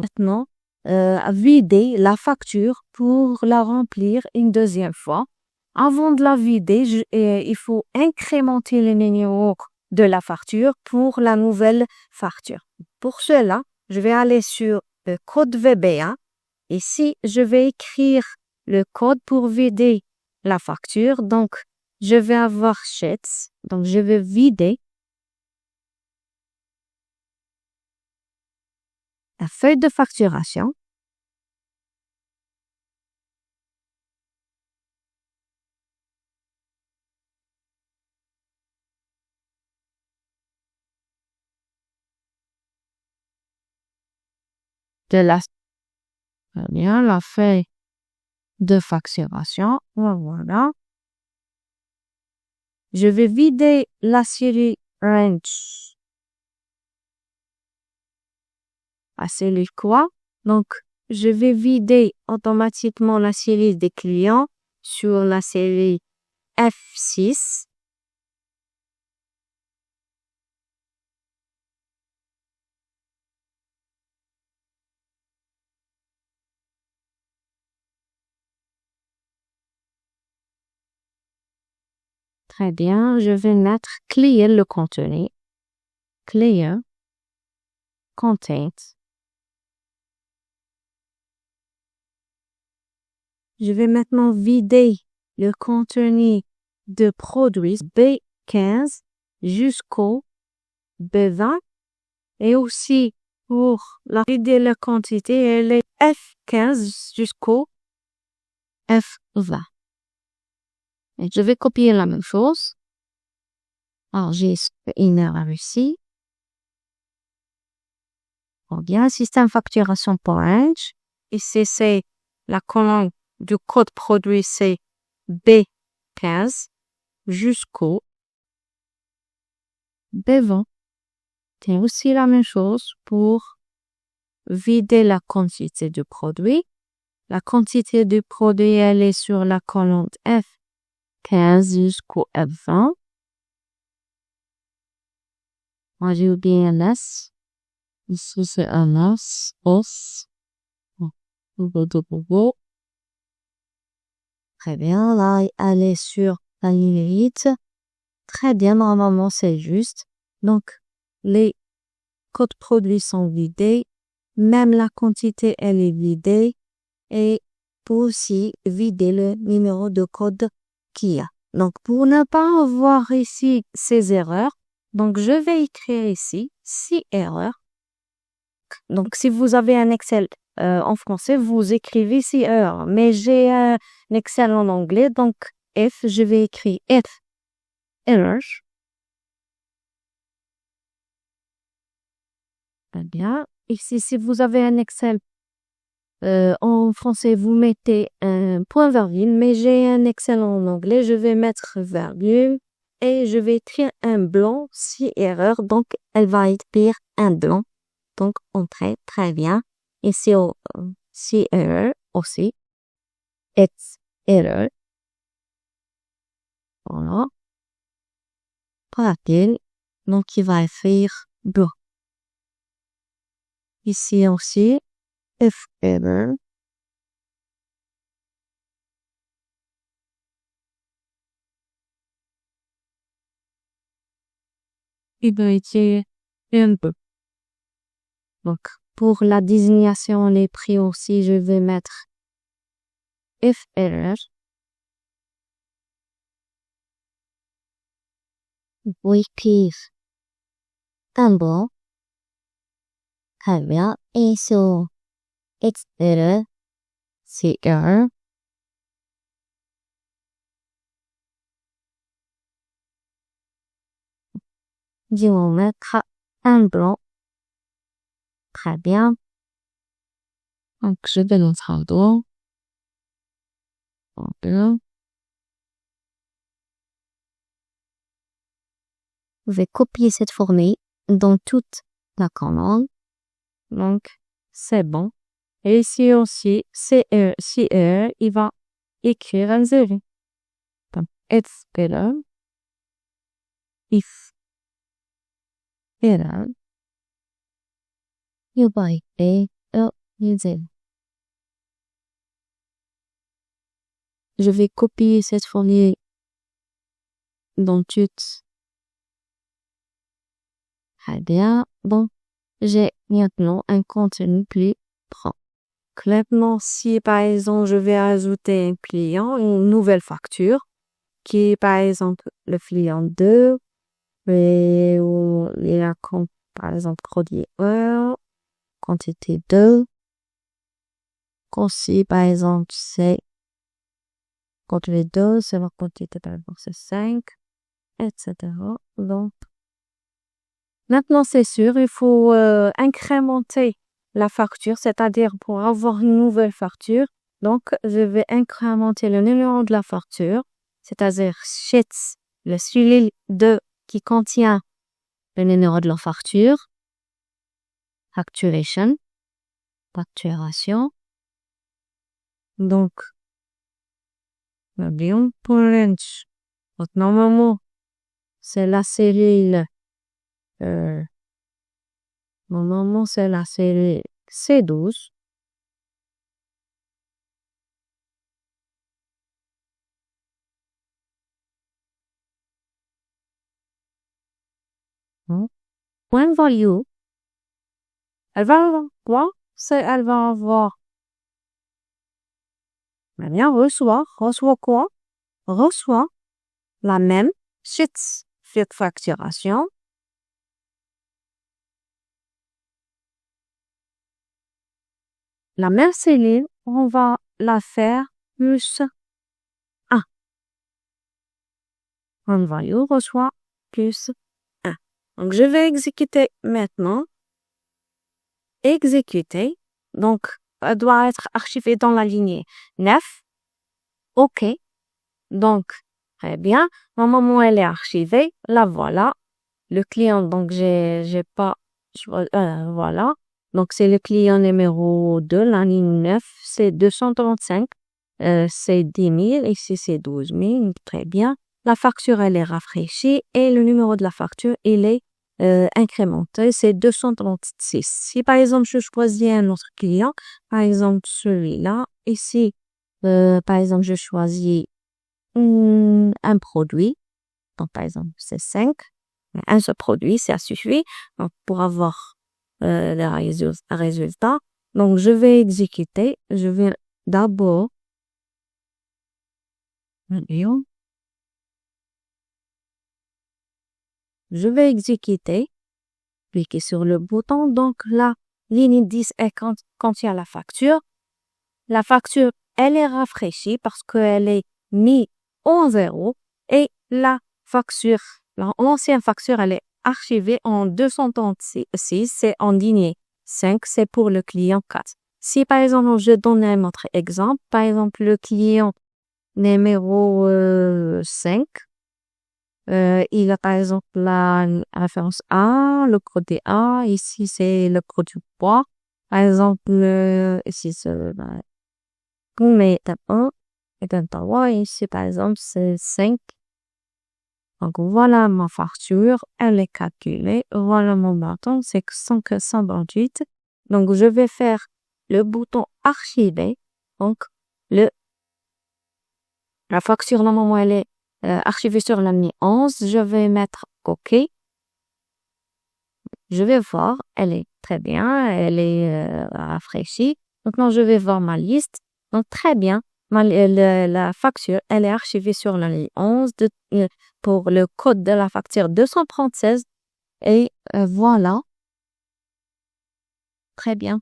maintenant vider la facture pour la remplir une deuxième fois. Avant de la vider, il faut incrémenter le numéro de la facture pour la nouvelle facture. Pour cela, je vais aller sur le code VBA. Ici, je vais écrire le code pour vider la facture. Donc, je vais avoir sheets. Donc, je vais vider la feuille de facturation. La feuille de facturation. Voilà. Je vais vider la série range. La série quoi? Donc, je vais vider automatiquement la série des clients sur la série F6. Très bien, je vais mettre clear le contenu. Clear. Content. Je vais maintenant vider le contenu de produits B15 jusqu'au B20 et aussi pour vider la quantité, elle est F15 jusqu'au F20. Et je vais copier la même chose. Alors, j'ai une erreur ici. Bon, bien, système facturation pour range. Ici, c'est la colonne du code produit, c'est B15 jusqu'au B20. C'est aussi la même chose pour vider la quantité du produit. La quantité du produit, elle est sur la colonne F15 jusqu'au F20. Moi, j'ai oublié un S. Ici, c'est un S. Os. Très bien, là, elle est sur la ligne 8. Très bien, normalement, c'est juste. Donc, les codes produits sont vidés. Même la quantité, elle est vidée. Et pour aussi vider le numéro de code qu'il y a. Donc, pour ne pas avoir ici ces erreurs, donc je vais écrire ici 6 erreurs. Donc, si vous avez un Excel en français, vous écrivez 6 erreurs. Mais j'ai un Excel en anglais, donc F, je vais écrire F, errors. Très bien. Ici, si vous avez un Excel en français, vous mettez un point-virgule, mais j'ai un Excel en anglais, je vais mettre virgule et je vais écrire un blanc, 6 erreurs, donc elle va écrire un blanc. Donc, entrée, très bien. Ici, 6 erreurs aussi. It's error. Voilà. Parallèle, donc il va écrire blanc. Ici aussi, if error. Il va écrire un peu. Donc, pour la désignation, les prix aussi, je vais mettre if error. Oui, écrire un blanc. Très bien. Et sur it's error, c'est error. Je vais mettre un blanc. Très bien. Donc, je vais notre tableau. Voilà. Je vais copier cette formule dans toute la colonne. Donc, c'est bon. Et ici aussi, CR, il va écrire un 0. Donc, it's better if error. You buy a Diesel. Je vais copier cette formule dans toutes. Très bien. Bon, j'ai maintenant un contenu plus propre. Maintenant, si par exemple, je vais ajouter un client, une nouvelle facture, qui est par exemple le client 2, et où il a par exemple produit 1, quantité 2, quand si par exemple c'est quantité 2, c'est la quantité par exemple c'est 5, etc. Donc, maintenant c'est sûr, il faut incrémenter la facture, c'est-à-dire pour avoir une nouvelle facture. Donc, je vais incrémenter le numéro de la facture, c'est-à-dire sheets, le celui 2 qui contient le numéro de la facture, facturation, facturation. Donc, n'oublions pas donc, normalement, c'est la cellule, normalement, c'est la cellule C12. Point value, elle va avoir quoi? Elle va avoir, bien, reçoit quoi? Reçoit la même sheets de facturation. La même cellule, on va la faire plus 1. Point value reçoit plus 1. Donc, je vais exécuter maintenant. Exécuter. Donc, elle doit être archivée dans la lignée 9. OK. Donc, très bien. Au moment où elle est archivée, la voilà. Le client, donc, j'ai pas, voilà. Donc, c'est le client numéro 2, la ligne 9, c'est 235. C'est 10 000. Ici, c'est 12 000. Très bien. La facture, elle est rafraîchie et le numéro de la facture, il est incrémenté, c'est 236. Si par exemple, je choisis un autre client, par exemple celui-là, ici, par exemple, je choisis un produit. Donc, par exemple, c'est 5. Un seul produit, ça suffit. Donc, pour avoir le résultat. Donc, je vais exécuter. Je vais d'abord je vais exécuter, cliquer sur le bouton. Donc, la ligne 10 contient la facture. La facture, elle est rafraîchie parce qu'elle est mise en 0 et la facture, l'ancienne facture, elle est archivée en 236, c'est en ligne 5, c'est pour le client 4. Si par exemple, je donne un autre exemple, par exemple, le client numéro 5, il a par exemple la référence A, le code A, ici c'est le code du poids. Par exemple, ici c'est mais étape 1, étape 3, ici par exemple c'est 5. Donc voilà ma facture, elle est calculée. Voilà mon bouton, c'est 128. Donc je vais faire le bouton archiver. Donc la facture normalement elle est archivée sur la ligne 11. Je vais mettre OK. Je vais voir, elle est très bien, elle est rafraîchie. Maintenant, je vais voir ma liste. Donc, très bien, la facture, elle est archivée sur la ligne 11 pour le code de la facture 236. Et voilà, très bien.